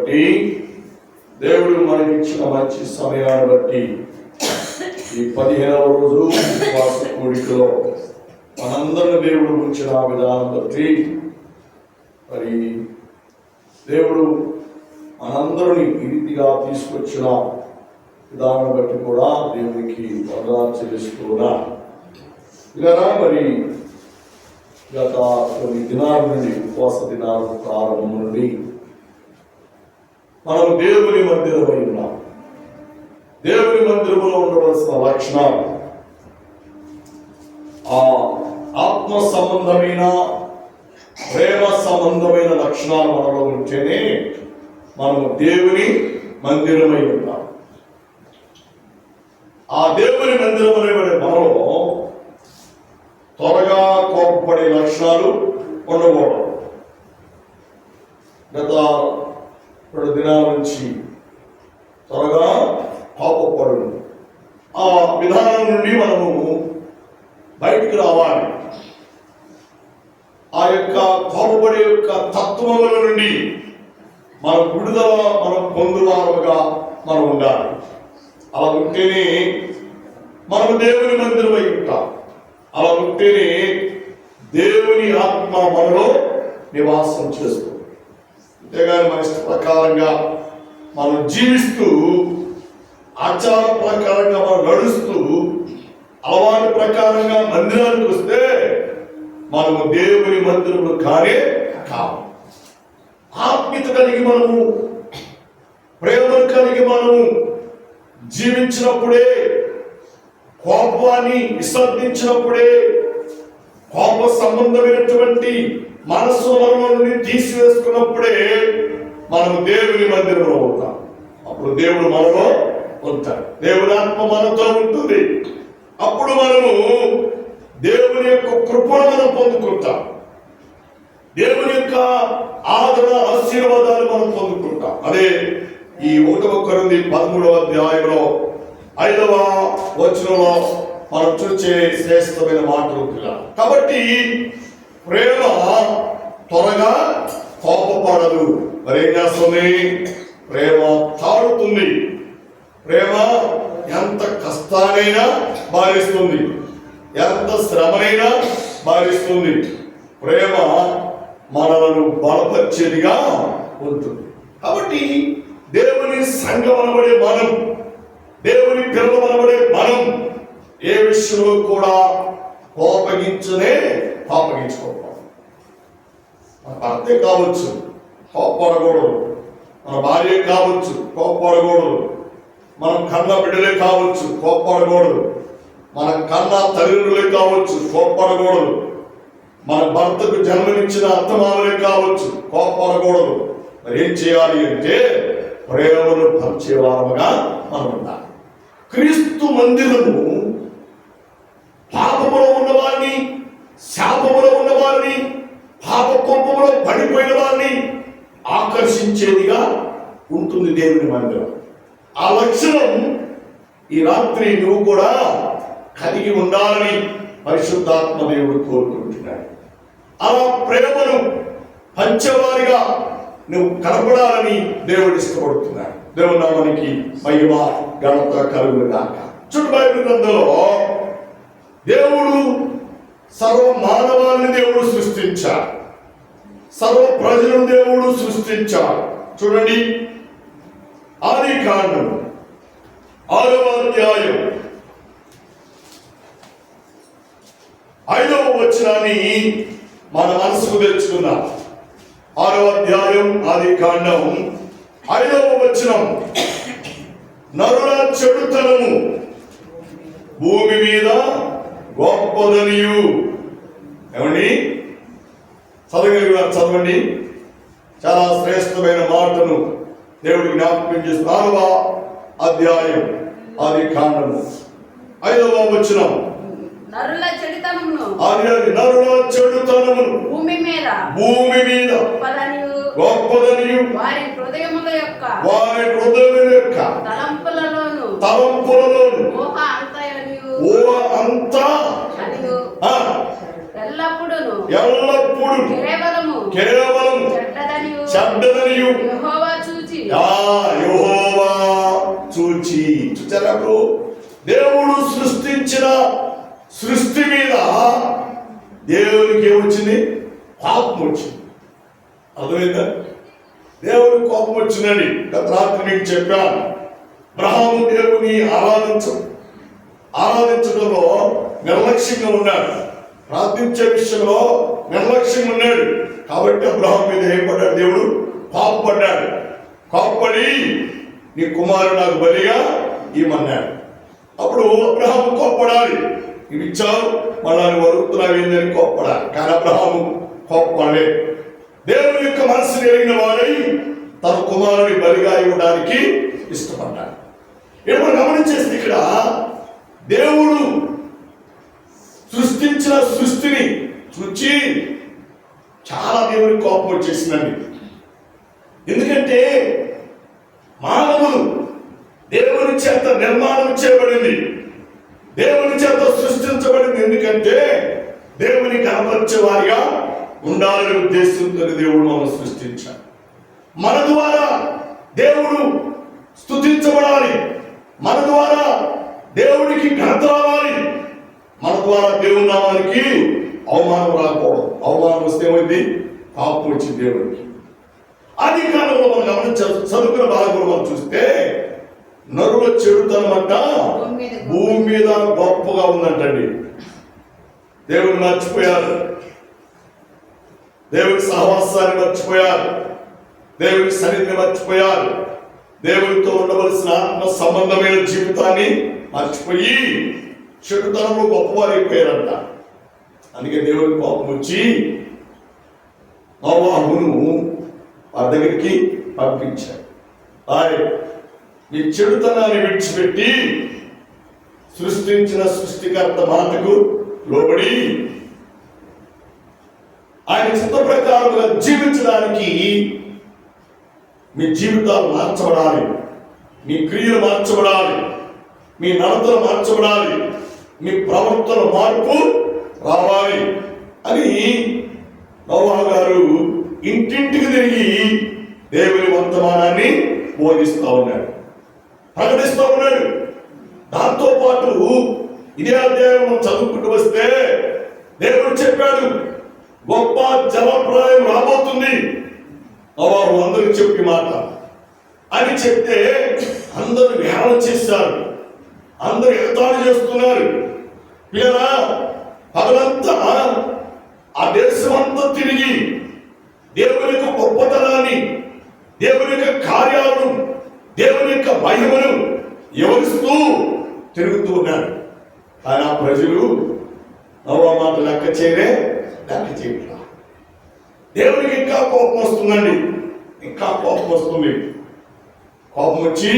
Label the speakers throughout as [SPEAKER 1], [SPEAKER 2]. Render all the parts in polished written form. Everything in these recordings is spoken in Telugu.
[SPEAKER 1] బట్టి, దేవుడు మనకిచ్చిన మంచి సమయాన్ని బట్టి ఈ 15వ రోజు ఉపవాస కూడికలో మనందరిని దేవుడు ఉంచిన విధానం బట్టి, మరి దేవుడు మనందరినీ ఈ రీతిగా తీసుకొచ్చిన విధానం బట్టి కూడా దేవునికి వందనాలు చెల్లిస్తున్నా. ఇలా మరి గత కొన్ని దినాల నుండి, ఉపవాస దినాల ప్రారంభం నుండి మనం దేవుని మందిరమై ఉన్నాం. దేవుని మందిరంలో ఉండవలసిన లక్షణాలు, ఆ ఆత్మ సంబంధమైన, ప్రేమ సంబంధమైన లక్షణాలు మనలో ఉంటేనే మనము దేవుని మందిరమై ఉన్నాం. ఆ దేవుని మందిరమనే మనలో త్వరగా కోపపడే లక్షణాలు ఉండకూడదు. గత 2 దినాల నుంచి త్వరగా కోపపడు, ఆ విధానం నుండి మనము బయటికి రావాలి. ఆ యొక్క కోపపడే యొక్క తత్వముల నుండి మన విడుదల మనం పొందువారుగా మనం ఉండాలి. అలా ఉంటేనే మనము దేవుని మందిరమై ఉంటాం. అలా ఉంటేనే దేవుని ఆత్మ మనలో నివాసం చేస్తుంది. అంతేగాని మన ఇష్ట ప్రకారంగా మనం జీవిస్తూ, ఆచార ప్రకారంగా మనం నడుస్తూ, అలవాటు ప్రకారంగా మందిరానికి వస్తే మనము దేవుని మందిరములు కానే కావు. ఆత్మీయత కలిగి మనము, ప్రేమను కలిగి మనము జీవించినప్పుడే, కోపాన్ని విసర్జించినప్పుడే, కోప సంబంధమైనటువంటి మనస్సు మనలో నుండి తీసివేసుకున్నప్పుడే మనము దేవుని మందిరంలో ఉంటాం. అప్పుడు దేవుడు మనలో ఉంటాడు, దేవుని ఆత్మ మనతో ఉంటుంది. అప్పుడు మనము దేవుని యొక్క కృపను మనం పొందుకుంటాం, దేవుని యొక్క ఆదరణ, ఆశీర్వాదాలు మనం పొందుకుంటాం. అదే ఈ 1 కొరింథీ 13వ అధ్యాయంలో 5వ వచనంలో మనం చూసే శ్రేష్టమైన మాటలు. కాబట్టి ప్రేమ త్వరగా కోపపడదు. మరి ఏం చేస్తుంది? ప్రేమ తాడుతుంది. ప్రేమ ఎంత కష్టానైనా భరిస్తుంది, ఎంత శ్రమనైనా భరిస్తుంది. ప్రేమ మనలను బలపరిచేదిగా ఉంటుంది. కాబట్టి దేవుని సంఘం అనబడే మనం, దేవుని పిల్లలు అనబడే మనం ఏ విషయంలో కూడా కోపగించుకోవాలి. మన భర్తే కావచ్చు, కోపపడకూడదు. మన భార్య కావచ్చు, కోపపడకూడదు. మనం కన్న బిడ్డలే కావచ్చు, కోపపడకూడదు. మన కన్న తల్లిదండ్రులే కావచ్చు, కోపపడకూడదు. మన భర్తకు జన్మనిచ్చిన అత్తమామలే కావచ్చు, కోపపడకూడదు. మరి ఏం చేయాలి అంటే ప్రేమను పంచేవారముగా మనం ఉండాలి. క్రీస్తు మందిరము పాపములో ఉన్నవారిని, శాపములో ఉన్నవారిని, పాప కోపములో పడిపోయిన వారిని ఆకర్షించేదిగా ఉంటుంది దేవుని మందిరం. ఆ లక్షణం ఈ రాత్రి నువ్వు కూడా కలిగి ఉండాలని పరిశుద్ధాత్మ దేవుడు కోరుకుంటున్నాడు. అలా ప్రేమను పంచేవారిగా నువ్వు కనపడాలని దేవుడు ఇష్టపడుతున్నాడు. దేవుని నామానికి మహిమ ఘనత కలుగునుగాక. బైబిల్ గ్రంథంలో దేవుడు సర్వ మానవాన్ని దేవుడు సృష్టించాడు, సర్వ ప్రజలను దేవుడు సృష్టించాడు. చూడండి, ఆదికాండం 6వ అధ్యాయం 5వ వచనాన్ని మన మనసుకు తెచ్చుకున్నాం. 6వ అధ్యాయం ఆదికాండం 5వ వచనం, నరుల చెడుతనము భూమి మీద గొప్పదనియు. ఏమండి, చదవండి. చాలా శ్రేష్టమైన మాటను దేవుడు జ్ఞాపకం చేస్తున్న 6వ అధ్యాయం ఆదికాండము 5వ వచనం,
[SPEAKER 2] నరుల చెడుతనమును భూమి మీద
[SPEAKER 1] గొప్పదనియు
[SPEAKER 2] వారి హృదయముల యొక్క తలంపులలోను ఊహ అంతా ఎల్లప్పుడూ కేవలము
[SPEAKER 1] చెడ్డదనియు
[SPEAKER 2] యెహోవా చూచి
[SPEAKER 1] గురించి చూచారా? దేవుడు సృష్టించిన సృష్టి మీద దేవునికి ఏమొచ్చింది? కోపం వచ్చింది. అర్థమైందా? దేవుని కోపం వచ్చిందని గత రాత్రి మీకు చెప్పాను. అబ్రహాము దేవుని ఆరాధించడంలో నిర్లక్ష్యంగా ఉన్నాడు, ప్రార్థించే విషయంలో నిర్లక్ష్యంగా ఉన్నాడు. కాబట్టి అబ్రహాం మీద ఏం పడ్డాడు? దేవుడు కోపపడ్డాడు. కోపపడి నీ కుమారుడు నాకు బలిగా ఇమ్మన్నాడు. అప్పుడు అబ్రహాము కోపపడాలి. ఇవి ఇచ్చావు, మళ్ళా వరుగుతున్నావు ఏందని కోపపడాలి. కానీ అబ్రహాము కోపపడలే. దేవుని యొక్క మనసుని ఎరిగిన వాడై తన కుమారుని బలిగా ఇవ్వడానికి ఇష్టపడ్డాడు. ఏమో గమనించేసి ఇక్కడ దేవుడు సృష్టించిన సృష్టిని చూచి చాలా దేవుని కోపం వచ్చేసిందండి. ఎందుకంటే మానవులు దేవుని చేత నిర్మాణం చేయబడింది, దేవుని చేత సృష్టించబడింది. ఎందుకంటే దేవుని కనపరిచే వారిగా ఉండాలనే ఉద్దేశంతో దేవుడు మనం సృష్టించాడు. మన ద్వారా దేవుడు స్తుతించబడాలి, మన ద్వారా దేవుడికి ఘనత రావాలి, మన ద్వారా దేవుని నామానికి అవమానం రాకూడదు. అవమానం వస్తే ఏమైంది? పాపం వచ్చింది దేవుడికి. ఆది కాలంలో మనం గమనించాలి. చదువుకున్న భాగంలో మనం చూస్తే నరుల చెడుతనం అంట భూమి మీద గొప్పగా ఉందంటండి. దేవుని మర్చిపోయారు, దేవుని సహవాసాన్ని మర్చిపోయారు, దేవుని సన్నిధిని మర్చిపోయారు, దేవునితో ఉండవలసిన ఆత్మ సంబంధమైన జీవితాన్ని మర్చిపోయి చెడుతనంలో గొప్పవారు అయిపోయారంట. అందుకే దేవుని కోపం వచ్చి నోవాహును వారి దగ్గరికి పంపించాడు. ఈ చెడుతనాన్ని విడిచిపెట్టి సృష్టించిన సృష్టికర్త మాటకు లోబడి ఆయన చిత్త ప్రకారంగా జీవించడానికి మీ జీవితాలు మార్చబడాలి, మీ క్రియలు మార్చబడాలి, మీ నడతలు మార్చబడాలి, మీ ప్రవర్తన మార్పు రావాలి అని నోవాహు గారు ఇంటింటికి తిరిగి దేవుని వర్తమానాన్ని బోధిస్తూ ఉన్నాడు, ప్రకటిస్తూ ఉన్నాడు. దాంతో పాటు ఇదే అధ్యాయం మనం చదువుకుంటూ వస్తే దేవుడు చెప్పాడు, గొప్ప జలప్రలయం రాబోతుంది. నోవాహు అందరికి చెప్పి మాట అని చెప్తే అందరూ విహారం చేశారు, అందరూ ఎగతాళి చేస్తున్నారు. ఇలా పగలంతా ఆ దేశమంతా తిరిగి దేవుని యొక్క గొప్పతనాన్ని, దేవుని యొక్క కార్యాలను, దేవుని యొక్క మహిమను వివరిస్తూ తిరుగుతూ ఉన్నారు. కానీ ఆ ప్రజలు నోవా మాట లెక్క చేయట్లా. దేవునికి ఇంకా కోపం వస్తుందండి, ఇంకా కోపం వస్తుంది. కోపం వచ్చి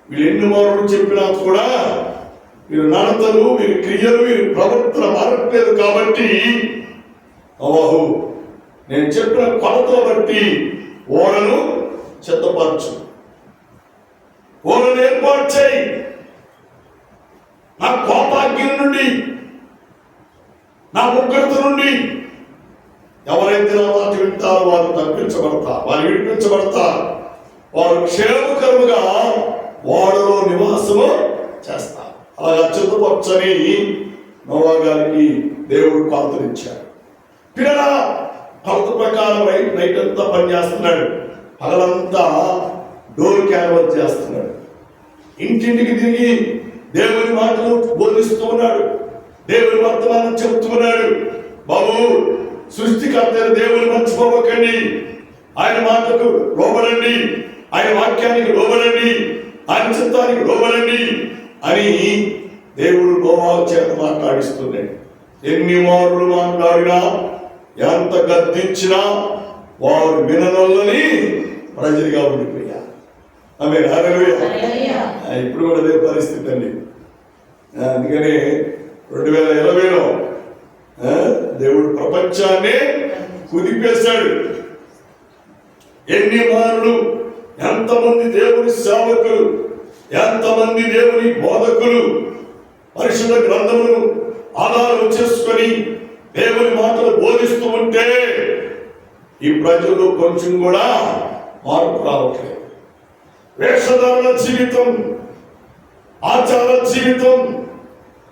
[SPEAKER 1] వీళ్ళు ఎన్ని మారులు చెప్పినా కూడా వీరు నడతలు, వీరి క్రియలు, వీరి ప్రవర్తన మారట్లేదు. కాబట్టి నోవాహు నేను చెప్పిన కొలతలు బట్టి ఓడను సిద్ధపరచు, ఓడను ఏర్పాటు చేయి. నా కోపాగ్ని నుండి, నా ఉగ్రత నుండి ఎవరైతే నా మాట వింటారో వారు తప్పించబడతారు, వారు విడిపించబడతారు, వారు క్షేమకరముగా ఓడలో నివాసము చేస్తారు. అలా సిద్ధపరచని నోవా గారికి దేవుడు కొలతనిచ్చాడు. పిల్లల కొలత ప్రకారం నైట్ అంతా పనిచేస్తున్నాడు, పగలంతా డోర్ క్యాన్వాస్ చేస్తున్నాడు, ఇంటింటికి తిరిగి దేవుని మాటలు బోధిస్తూ ఉన్నాడు, దేవుని వర్తమానం చెబుతున్నాడు. బాబు, సృష్టికర్త దేవుని మర్చిపోవకండి, ఆయన మాటకు లోబడండి, ఆయన వాక్యానికి లోబడండి, ఆయన చిత్తానికి లోబడండి అని దేవుడు నోవాహు చేత మాట్లాడిస్తున్నాడు. ఎన్ని మారులు మాట్లాడినా, ఎంత గద్దించినా వారు విననొల్లని ప్రజలుగా ఉండిపోయారు. ఆమె హల్లెలూయా. ఇప్పుడు కూడా అదే పరిస్థితి అండి. అందుకని 2020లో దేవుడు ప్రపంచాన్ని కుదిపేశాడు. ఎన్ని మారులు, ఎంతమంది దేవుని సేవకులు, ఎంతమంది దేవుని బోధకులు పరిశుద్ధ గ్రంథమును ఆధారం చేసుకొని దేవుని మాటలు బోధిస్తూ ఉంటే ఈ ప్రజలు కొంచెం కూడా మార్పు రావట్లేదు. వేషధారణ జీవితం, ఆచార జీవితం,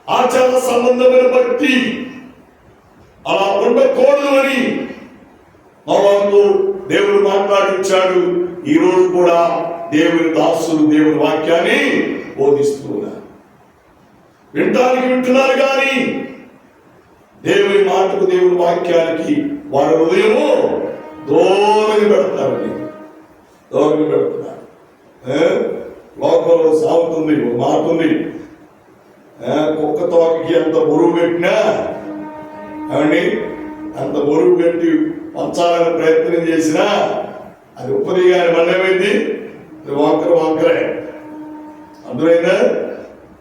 [SPEAKER 1] ఆచార సంబంధమైన భక్తి అలా ఉండకూడదు అని నోవాహుతో దేవుడు మాట్లాడించాడు. ఈ రోజు కూడా దేవుని దాసులు దేవుని వాక్యాన్ని బోధిస్తూ ఉన్నారు. వింటానికి వింటున్నారు కానీ దేవుని మాటకు, దేవుని వాక్యానికి వారి హృదయము దూరంగా పెడతారండి. దూరంగా పెడుతున్నారు. లోకంలో సాగుతుంది ఒక మాట ఉంది, కుక్క తోకకి ఎంత బరువు పెట్టినా ఏమండి, అంత బరువు పెట్టి పంచాలని ప్రయత్నం చేసినా అది ఉప్పది గారి మళ్ళేమైంది, అది వంకరే. అందువైనా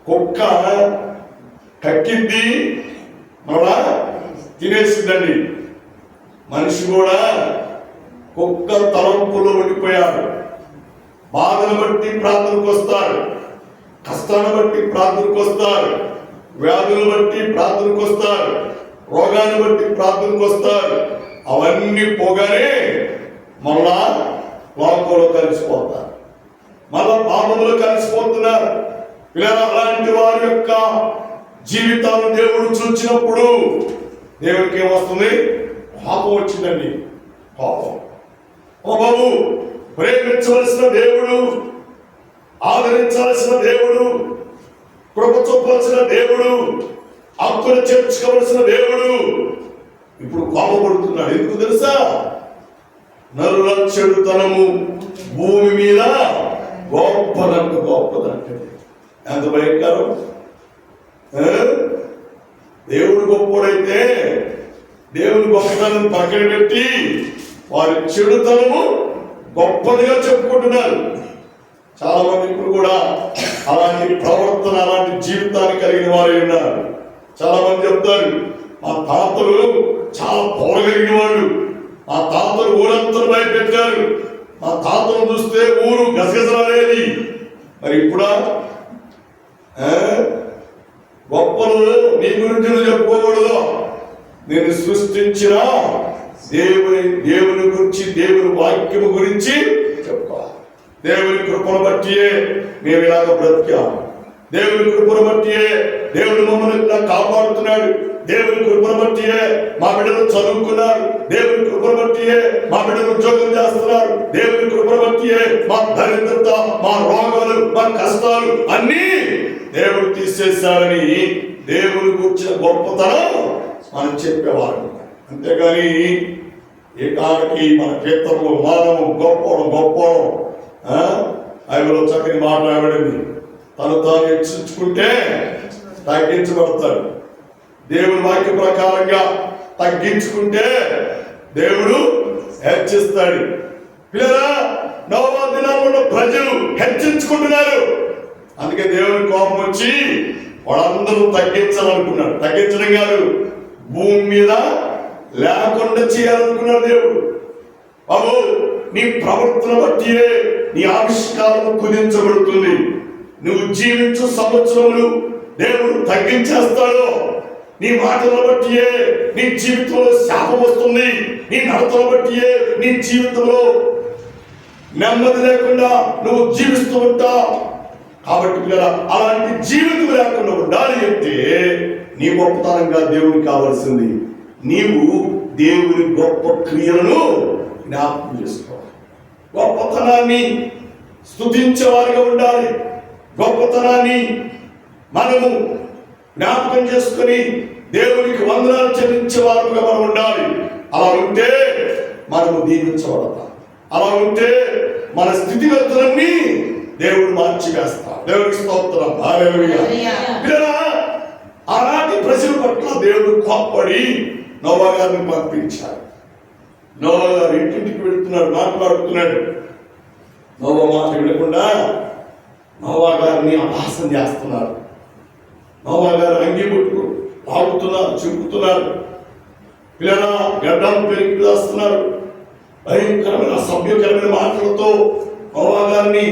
[SPEAKER 1] కుక్క కక్కిద్ది మళ్ళా తినేసిందండి. మనిషి కూడా కుక్క తలంపులో ఉండిపోయాడు. బాధను బట్టి ప్రార్థనకు వస్తారు, కష్టాన్ని బట్టి ప్రార్థనకు వస్తారు, వ్యాధులు బట్టి ప్రార్థనకు వస్తారు, రోగాన్ని బట్టి ప్రార్థనకు వస్తారు. అవన్నీ పోగానే మళ్ళా లోకంలో కలిసిపోతారు, మళ్ళా పాపంలో కలిసిపోతున్నారు. అలాంటి వారి యొక్క జీవితాలు దేవుడు చూచినప్పుడు దేవుడికి ఏమొస్తుంది? పాపం వచ్చిందండి. పాపం. ఓ బాబు, ప్రేమించవలసిన దేవుడు, ఆదరించాల్సిన దేవుడు, కృప చూపవలసిన దేవుడు, హక్కును చేర్చుకోవలసిన దేవుడు ఇప్పుడు కోపపడుతున్నాడు. ఎందుకు తెలుసా? నరుల చెడుతనము భూమి మీద గొప్పదంటే ఎంత భయంకరం. దేవుడు గొప్పడైతే దేవుని గొప్పతనం పక్కన పెట్టి వారి చెడుతనము గొప్పదిగా చెప్పుకుంటున్నారు. చాలా మంది ఇప్పుడు కూడా అలాంటి ప్రవర్తన, అలాంటి జీవితాన్ని కలిగిన వారు ఉన్నారు. చాలా మంది చెప్తారు, మా తాతలు చాలా పొరగలిగిన వాళ్ళు, మా తాతలు ఊరంతా భయపెట్టారు, మా తాతను చూస్తే ఊరు గసగసలాడేది. మరి ఇప్పుడా గొప్పలు నీ గురించి చెప్పుకోకూడదు. నేను సృష్టించిన దేవుని గురించి, దేవుని వాక్యము గురించి చెప్పుకోవాలి. దేవుని కృపను బట్టియే మేము ఇలాగ బ్రతికాము. దేవుని కృపను బట్టియే దేవుడు మమ్మల్ని కాపాడుతున్నాడు. దేవుని కృపను బట్టియే మా బిడ్డలు చదువుకున్నారు. దేవుని కృపను బట్టియే మా బిడ్డలు ఉద్యోగం చేస్తున్నారు. దేవుని కృపను బట్టియే మా దరిద్రత, మా రోగాలు, మా కష్టాలు అన్నీ దేవుడు తీసేశారని దేవుని కూర్చిన గొప్పతనం మనం చెప్పేవారు. అంతేగాని ఏకానికి మన కీర్తనలో మానవం గొప్పవడం ఆయనలో చక్కని మాట్లాడబడింది. తను తాను హెచ్చించుకుంటే తగ్గించబడతాడు. దేవుని వాక్య ప్రకారంగా తగ్గించుకుంటే దేవుడు హెచ్చిస్తాడు. పిల్లరా, నోవా దినాల్లో ప్రజలు హెచ్చించుకుంటున్నారు. అందుకే దేవుని కోపం వచ్చి వాళ్ళందరూ తగ్గించాలనుకున్నాడు. తగ్గించడం కాదు, భూమి మీద లేకుండా చేయాలనుకున్నాడు దేవుడు. బాబు, నీ ప్రవర్తన బట్టియే నీ ఆవిష్కారం కుదించబడుతుంది. నువ్వు జీవించు సంవత్సరములు దేవుడు తగ్గించేస్తాడు. నీ మాటల బట్టియే నీ జీవితంలో శాపం వస్తుంది. నీ నడతల బట్టియే నీ జీవితంలో నెమ్మది లేకుండా నువ్వు జీవిస్తూ ఉంటావు. కాబట్టి అలాంటి జీవితం లేకుండా ఉండాలి అంటే నీ గొప్పతనంగా దేవునికి కావాల్సింది నీవు దేవుని గొప్ప క్రియలను జ్ఞాపకం చేసుకోవాలి. గొప్పతనాన్ని స్తుతించేవారిగా ఉండాలి. గొప్పతనాన్ని మనము జ్ఞాపకం చేసుకుని దేవునికి వందనాలు చెల్లించే వారుగా మనం ఉండాలి. అలా ఉంటే మనము దీవించబడతాం. అలా ఉంటే మన స్థితిగతులన్నీ దేవుడు మార్చివేస్తాం. దేవుడికి స్తోత్రం. హల్లెలూయా. అలాంటి ప్రజల పట్ల దేవుడు కోప్పడి నోవా గారిని పంపించాడు. నోవా గారు ఇంటింటికి వెళుతున్నాడు, మాట్లాడుతున్నాడు. నోవా మాట వినకుండా నోవా గారిని అపహాసం చేస్తున్నారు. నోవా గారు అంగి పుట్టుకు తాగుతున్నారు, చింపుతున్నారు. పిల్లరా గడ్డం పెరిగి వేస్తున్నారు. భయంకరమైన సభ్యకరమైన మాటలతో నోవా గారిని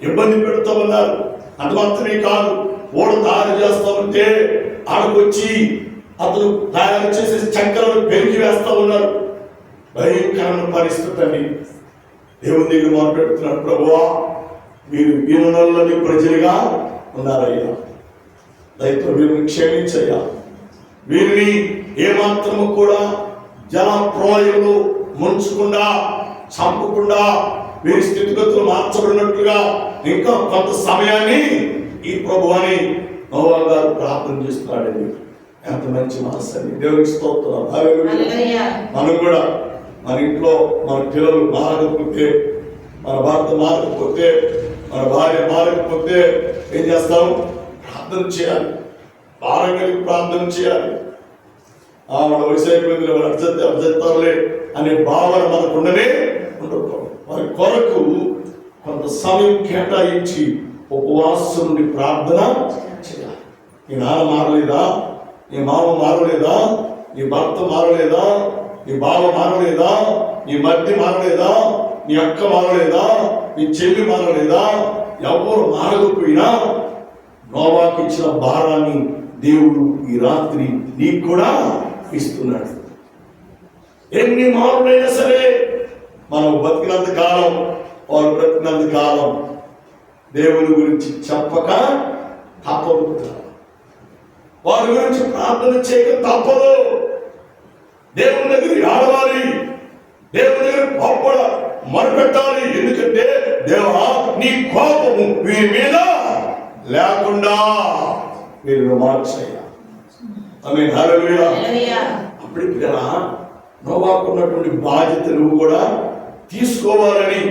[SPEAKER 1] ఇబ్బంది పెడతామన్నారు. అది మాత్రమే కాదు, ఓడ తయారు చేస్తామంటే ఆడకొచ్చి అతను తయారు చేసే చక్కెరను పెరిగి వేస్తా ఉన్నారు. భయంకరమైన పరిస్థితి అని దేవుని దగ్గర మాట్లాడుతున్నాడు. ప్రభువా, మీరు విననల్లని ప్రజలుగా ఉన్నారయ్యా. దయతో వీరిని క్షమించయ్యా. వీరిని ఏమాత్రము కూడా జల ప్రళయంలో ముంచకుండా, చంపకుండా, వీరి స్థితిగతులు మార్చబడినట్లుగా ఇంకా కొంత సమయాన్ని ఈ ప్రభు అని నోవా గారు ప్రార్థన చేస్తున్నాడండి. ఎంత మంచి మనసు అని దేవునికి స్తోత్రం. హల్లెలూయా. మనం కూడా మన ఇంట్లో మన పిల్లలు మారకపోతే, మన భర్త మారకపోతే, మన భార్య మారకపోతే ఏం చేస్తాం? ప్రార్థన చేయాలి. భారం కలిగి ప్రార్థన చేయాలి. మన వయసు అయిపోయింది, అర్జెత్తారులే అనే భావన మనకు ఉండనే ఉండదు. వారి కొరకు కొంత సమయం కేటాయించి ఉపవాసం నుండి ప్రార్థన చేయాలి. నీ నాన్న మారలేదా? నీ మామ మారలేదా? నీ భర్త మారలేదా? నీ బావ మారలేదా? నీ మధ్య మారలేదా? నీ అక్క మారలేదా? నీ చెల్లి మారలేదా? ఎవరు మారకపోయినా నోవాకు ఇచ్చిన భారాన్ని దేవుడు ఈ రాత్రి నీకు కూడా ఇస్తున్నాడు. ఎన్ని మారులైనా సరే మనం బతికినంత కాలం, వారు బ్రతికినంత కాలం దేవుని గురించి చెప్పక తప్పదు. వారి గురించి ప్రార్థన చేయక తప్పదు. దేవుని దగ్గర ఆడవాలి, దేవుని దగ్గర కోపడ మొరపెట్టాలి. ఎందుకంటే దేవా, నీ కోపము వీరి మీద లేకుండా వీరిని మార్చయ్యా. ఆమేన్. హల్లెలూయా. అప్పుడు కదా నోవాకు ఉన్నటువంటి బాధ్యత నువ్వు కూడా తీసుకోవాలని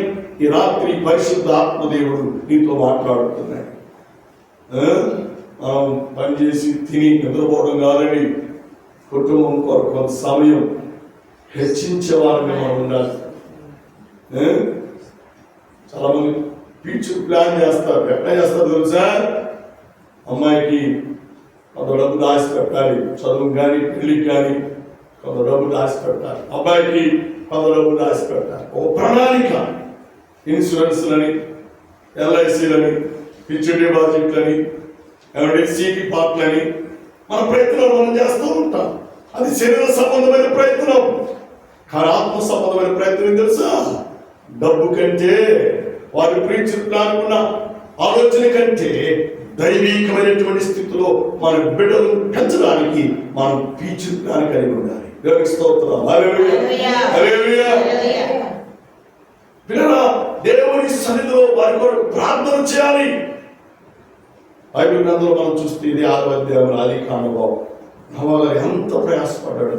[SPEAKER 1] ఈ రాత్రి పరిశుద్ధ ఆత్మదేవుడు నీతో మాట్లాడుతున్నాడు. మనం పనిచేసి తిని నిద్రపోవడం కాదని కుటుంబం కొరకు కొంత సమయం హెచ్చించే వారిని మనం ఉండాలి. చాలా మంది ఫ్యూచర్ ప్లాన్ చేస్తారు. ఎట్లా చేస్తారు తెలుసా? అమ్మాయికి కొంత డబ్బు దాచి పెట్టాలి, చదువు కానీ పెళ్లికి కానీ కొంత డబ్బు దాచి పెట్టాలి. అబ్బాయికి కొంత డబ్బు దాచి పెట్టాలి. ఒక ప్రణాళిక, ఇన్సూరెన్స్లని, ఎల్ఐసీలని, ఫిక్స్డ్ డిపాజిట్లని, సిటీ పార్ట్లని మన ప్రయత్నాలు మనం చేస్తూ ఉంటాం. అది శరీర సంబంధమైన ప్రయత్నం. కానీ ఆత్మ సంబంధమైన ప్రయత్నం తెలుసా? డబ్బు కంటే, వారి ప్రీచర్ ప్లాన్ ఉన్న ఆలోచన కంటే దైవికమైనటువంటి స్థితిలో మన బిడ్డలు పెంచడానికి మనం ఫ్యూచర్ ప్లాన్ కలిగి ఉండాలి. దేవునికి స్తోత్రం. హల్లెలూయా. పిల్లల దేవుని సన్నిధిలో వారి కొరకు ప్రార్థన చేయాలి. బైబిల్ గ్రంథంలో మనం చూస్తే ఇది 6వ అధ్యాయం ఆదికాండంలో నోవా గారు ఎంత ప్రయాసపడ్డాడు.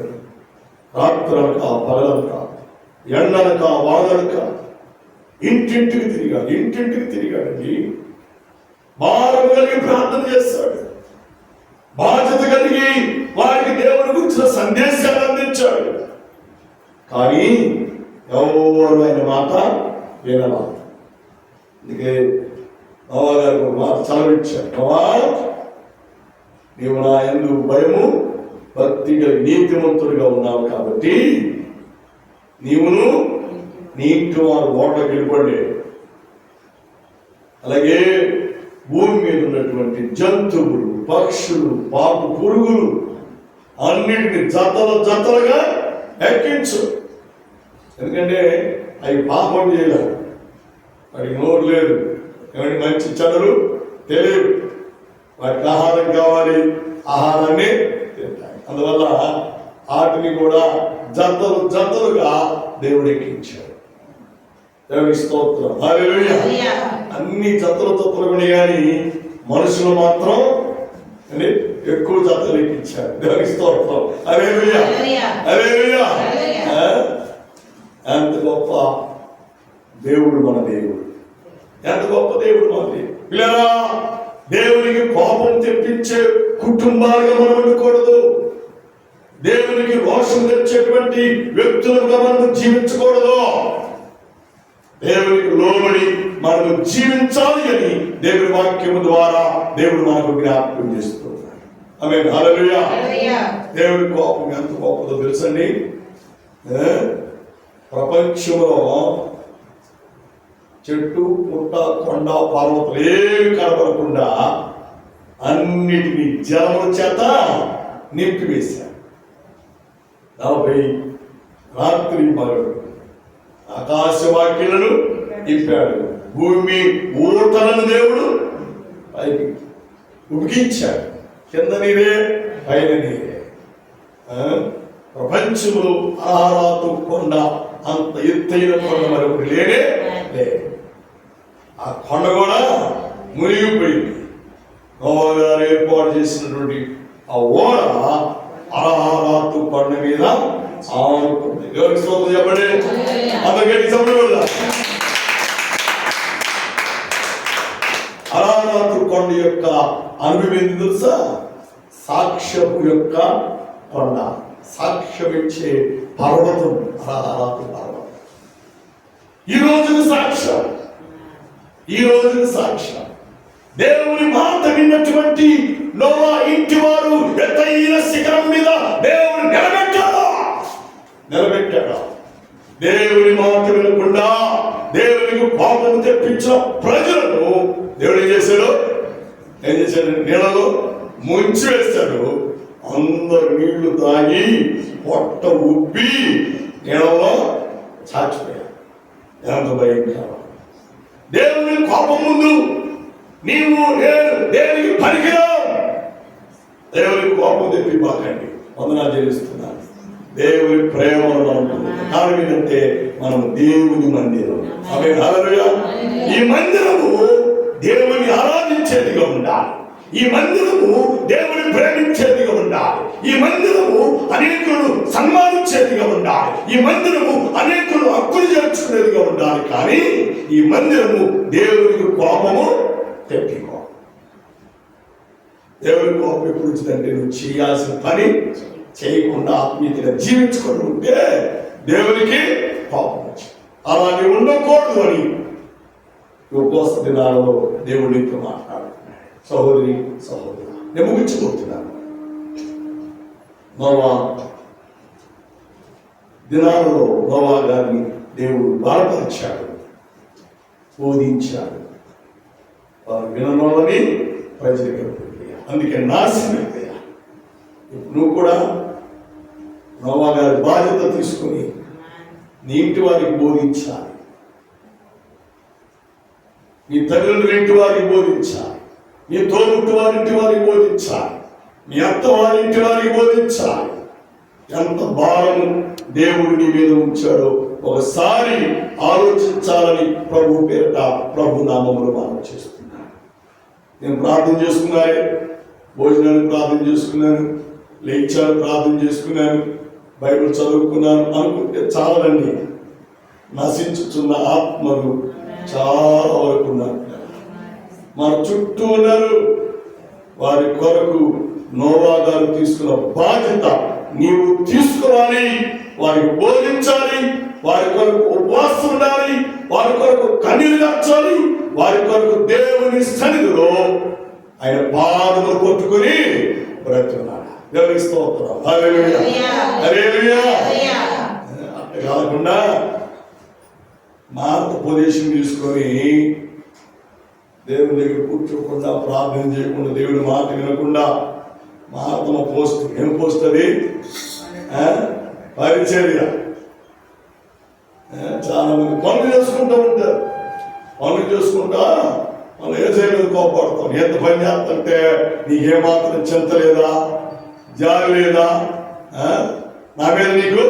[SPEAKER 1] రాత్రనక పగలనక, ఎండనక వాననక ఇంటింటికి తిరిగాడండి. భారం కలిగి ప్రార్థన చేస్తాడు. బాధ్యత కలిగి వారికి దేవుని గురించిన సందేశాలు అందించాడు. కానీ ఎవరు ఆయన మాట వినవా. అందుకే నోవా గారు ఒక మాట చలవిచ్చాడు. నోవా, నీవు నా యందు భయము భక్తి కలిగి నీతిమంతుడిగా ఉన్నావు కాబట్టి నీవును నీ ఇంటి వారు ఓటకి వెళ్ళిపండి. అలాగే భూమి మీద ఉన్నటువంటి జంతువులు, పక్షులు, పాపు పురుగులు అన్నిటిని జతలుగా ఎక్కించు. ఎందుకంటే అవి పాపం చేయలేదు, వాటికి నోరు లేదు, ఏమంటే మంచి చెడులు తెలియదు, వాటికి ఆహారం కావాలి, ఆహారాన్ని తింటాయి. అందువల్ల వాటిని కూడా జతలుగా దేవుడు ఎక్కించాడు. దేవునికి స్తోత్రం. హల్లెలూయా. అన్ని జతలుగా ఉన్నాయి, కానీ మనుషులు మాత్రం ఎక్కువ జతలు ఎక్కించారు. దేవునికి స్తోత్రం. హల్లెలూయా. హల్లెలూయా. ఎంత గొప్ప దేవుడు మన దేవుడు, ఎంత గొప్ప దేవుడు మన దేవుడు. పిల్లరా, దేవునికి కోపం తెప్పించే కుటుంబాలుగా మనం ఉండకూడదు. దేవునికి రోషం తెచ్చేటువంటి వ్యక్తులుగా మనం జీవించకూడదు. దేవునికి లోబడి మనము జీవించాలి అని దేవుని వాక్యము ద్వారా దేవుడు మనకు జ్ఞాపకం చేస్తున్నాడు. ఆమేన్. హల్లెలూయా. దేవుని కోపం ఎంత గొప్పదో తెలుసండి. ప్రపంచంలో చెట్టు, పుట్ట, కొండ, పర్వతాలు ఏమి కనబడకుండా అన్నిటినీ జలముల చేత నింపివేశాడు. 40 రాత్రి పగలు ఆకాశవాక్యులను నింపాడు. భూమి ఊటలను దేవుడు పైకి ఉడికించాడు. కింద నీరే పైన నీరే. ప్రపంచంలో అరారాతు కొండ అంత ఎత్తైన కొండ మరొకటి లేనే లేదు. ఆ కొండ కూడా మునిగిపోయింది. నోవా గారు ఏర్పాటు చేసినటువంటి ఆ ఓడ అరారాతు కొండ మీద ఆనుకుంది. ఎవరికి స్తోత్రం చెప్పండి. అందరికీ చెప్పండి. అరారాతు కొండ యొక్క అనుభవం ఏంటి తెలుసా? సాక్ష్యపు యొక్క కొండ, సాక్ష్యం ఇచ్చే పర్వతం అరారాతు పర్వతం. ఈ రోజున సాక్ష్యం, ఈ రోజున సాక్ష్యం. దేవుని మాట విన్నటువంటి నోవా ఇంటి వారు ఎత్తైన శిఖరం మీద దేవుని నిలబెట్టాడు. దేవుని మాట వినకుండా దేవునికి పాపం తెప్పించిన ప్రజలను దేవుడు ఏం చేశాడు? నీళ్ళలో ముంచి వేస్తాడు. అందరు నీళ్లు తాగి పొట్ట ఉబ్బి నీళ్ళలో చాచిపోయారు. ఎంత భయంకరం! దేవుని కోపం ముందు నీవు దేవునికి పనికిరావు. దేవునికి కోపం తెప్పి బాకండి. వందనాలు చెల్లిస్తున్నాను. దేవుని ప్రేమలో ఉంటుంది. కారణం ఏంటంటే మనం దేవుని మందిరం. హల్లెలూయా. ఈ మందిరము దేవుని ఆరాధించేదిగా ఉండాలి. ఈ మందిరము దేవుని ప్రేమించేదిగా ఉండాలి. ఈ మందిరము అనేకులను సన్మానించేదిగా ఉండాలి. ఈ మందిరము అనేకులు హక్కులు చేర్చుకునేదిగా ఉండాలి. కానీ ఈ మందిరము దేవునికి కోపము తెప్పికో. దేవుని కోపం ఎప్పుడు వచ్చిందంటే నువ్వు చేయాల్సిన పని చేయకుండా ఆత్మీయతగా జీవించుకొని ఉంటే దేవునికి కోపం వచ్చింది. అలాగే ఉండకూడదు అని ఉపవాస దినాలలో దేవుడు నీతో మాట్లాడుతున్నాడు. సహోదరి సహోదరు, నేను ముగించబోతున్నాను. నోవా దినాలలో నోవా గారిని దేవుడు బలపరిచాడు, బోధించాడు. వారు విననోళ్ళని ప్రజలకు అందుకే నాశనం అయిపోయా. నువ్వు కూడా నోవా గారి బాధ్యత తీసుకుని నీ ఇంటి వారికి బోధించాలి, నీ తల్లిదండ్రుల ఇంటి వారికి బోధించాలి, నీ తోబుట్టు వారింటి వారికి బోధించాలి, నీ అత్త వారింటి వారికి బోధించాలి. ఎంత భారం దేవుడు నీ మీద ఉంచాడో ఒకసారి ఆలోచించాలని ప్రభు పేరిట ప్రభు నామములు మనం చేస్తున్నాను. నేను ప్రార్థన చేసుకున్నాను, భోజనానికి ప్రార్థన చేసుకున్నాను, లేచాను ప్రార్థన చేసుకున్నాను, బైబిల్ చదువుకున్నాను అనుకుంటే చాలండి. నశించుతున్న ఆత్మలు చాలా వరకు ఉన్నారు. మన చుట్టూ ఉన్నారు. వారి కొరకు నోవా గారు తీసుకున్న బాధ్యత నీవు తీసుకోవాలి. వారికి బోధించాలి, వారి కొరకు ఉపవాసం ఉండాలి, వారి కొరకు కన్నీరు కార్చాలి, వారి కొరకు దేవుని సన్నిధిలో ఆయన పాదములు కొట్టుకుని బ్రతుకున్నాడు. దేవునికి స్తోత్రం. హల్లెలూయా, హల్లెలూయా. అట్లా కాకుండా మార్త పొజిషన్ తీసుకొని దేవుని దగ్గర కూర్చోకుండా ప్రార్థన చేయకుండా దేవుని మాట వినకుండా మార్తమ పోస్ట్ ఏం పోస్ట్ అది పరిచర్య. చాలా మంది పనులు చేసుకుంటూ ఉంటారు. పనులు చేసుకుంటా మనం ఏ చేయలేదు కోపడతాం. ఎంత పని చేస్తుంటే నీకేమాత్రం చింత లేదా, జాలి లేదా, నా మీద నీకు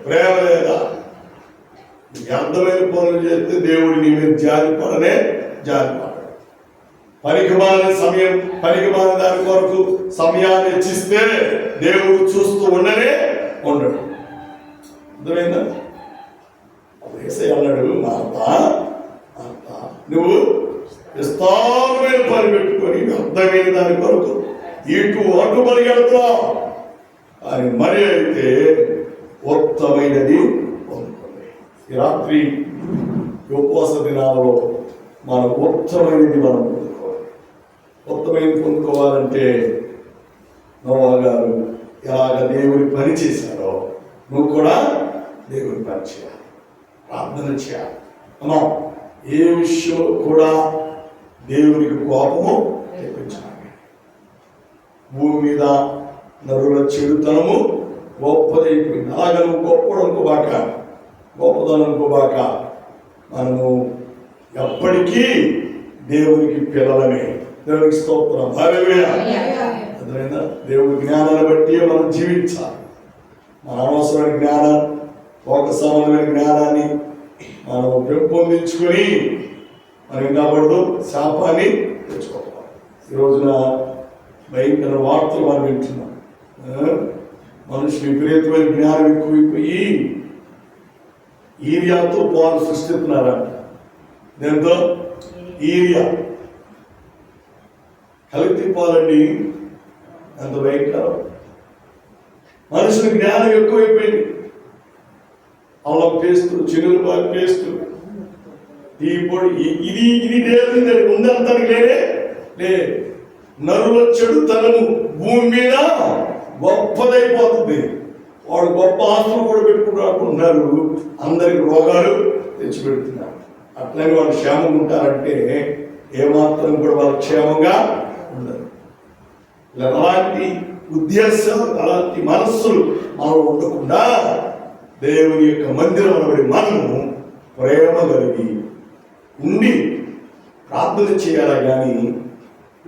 [SPEAKER 1] ప్రేమ లేదా? నీకు అర్థమైన పనులు చేస్తే దేవుడు నీ మీద జాలిపడనే జాలిపడ. పనికిమాలిన సమయం, పనికిమాలిన దాని కొరకు సమయాన్ని ఇచ్చిస్తే దేవుడు చూస్తూ ఉండనే ఉండడు. అర్థమైందా? యేసయ్య అన్నాడు, నువ్వు విస్తారమైన పని పెట్టుకొని అర్థమైన దాని కొరకు ఇటు అటు పరిగెడుతున్నావు అని మరి అయితే ఉత్తమైనది పొందుకోండి. ఈ రాత్రి ఉపవాస దినాలలో మనం ఉత్తమైనది మనం పొందుకోవాలి. ఉత్తమైనది పొందుకోవాలంటే నోవా గారు ఎలాగ దేవుని పని చేశారో నువ్వు కూడా దేవుని పని చేయాలి, ప్రార్థన చేయాలి. మనం ఏ విషయం కూడా దేవునికి కోపము తెప్పించాలి. భూమి మీద నరుల చెడుతనము గొప్పదైపోయింది. అలాగే నువ్వు గొప్పదనుకోబాక, గొప్పదనుకోబాక. మనము ఎప్పటికీ దేవునికి పిల్లలమే. దేవునికి స్తోత్రం. హల్లెలూయా. అర్థమైందా? దేవుడి జ్ఞానాన్ని బట్టి మనం జీవించాలి. మన అనవసరమైన జ్ఞానం, ఒక సంబంధమైన జ్ఞానాన్ని మనం పెంపొందించుకొని మనం కాబడదు శాపాన్ని తెచ్చుకోవాలి. ఈ రోజున భయంకర వార్తలు మనం వింటున్నాం. మనుషులు విపరీతమైన జ్ఞానం ఎక్కువైపోయి ఈరియాతో పాలు సృష్టిస్తున్నారంట. దీంతో ఈరియా కల్తీ పాలండి, అంత భయంకరం. మనుషుల జ్ఞానం ఎక్కువైపోయింది. అల్లం పేస్తూ, చిరులు పాలు పేస్తూ, టీ పొడి, ఇది దేవుని ఉందంతానికి లే నరుల చెడుతనము భూమి మీద గొప్పదైపోతుంది. వాడు గొప్ప ఆస్తులు కూడా పెట్టుకుంటున్నారు, అందరికి రోగాలు తెచ్చిపెడుతున్నారు. అట్లనే వాళ్ళు క్షేమంగా ఉంటారంటే ఏమాత్రం కూడా వాళ్ళు క్షేమంగా ఉండరు. అలాంటి ఉద్దేశం, అలాంటి మనస్సులు మనం ఉండకుండా దేవుని యొక్క మందిరం అనబడి మనము ప్రేమ కలిగి ఉండి ప్రార్థన చేయాలి. కానీ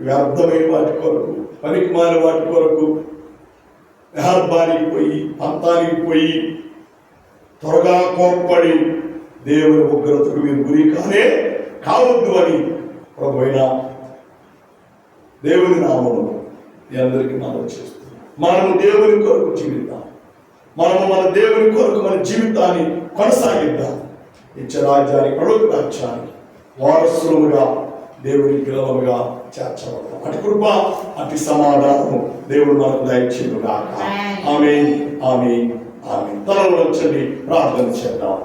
[SPEAKER 1] వ్యర్థమైన వాటి కొరకు, పనికిమాలిన వాటి కొరకు వ్యర్థానికి పోయి, పంతానికి పోయి త్వరగా కోప్పడి దేవుని ఉగ్రతకు మీరు గురి కావద్దు అని ప్రభువైన దేవుని నామములో మీ అందరికీ మనం చేస్తున్నాం. మనము దేవుని కొరకు జీవిద్దాం. మనము మన దేవుని కొరకు మన జీవితాన్ని కొనసాగిద్దాం. ఇచ్చే రాజ్యానికి, పడవకు రాజ్యానికి వారసులుగా దేవుని పిల్లలుగా చేర్చబడతాం. అటు కృప, అటు సమాధానం దేవుడు మనకు దయచేయుగాక. ఆమేన్, ఆమేన్, ఆమేన్. తలలు వంచండి, ప్రార్థన చేద్దాం.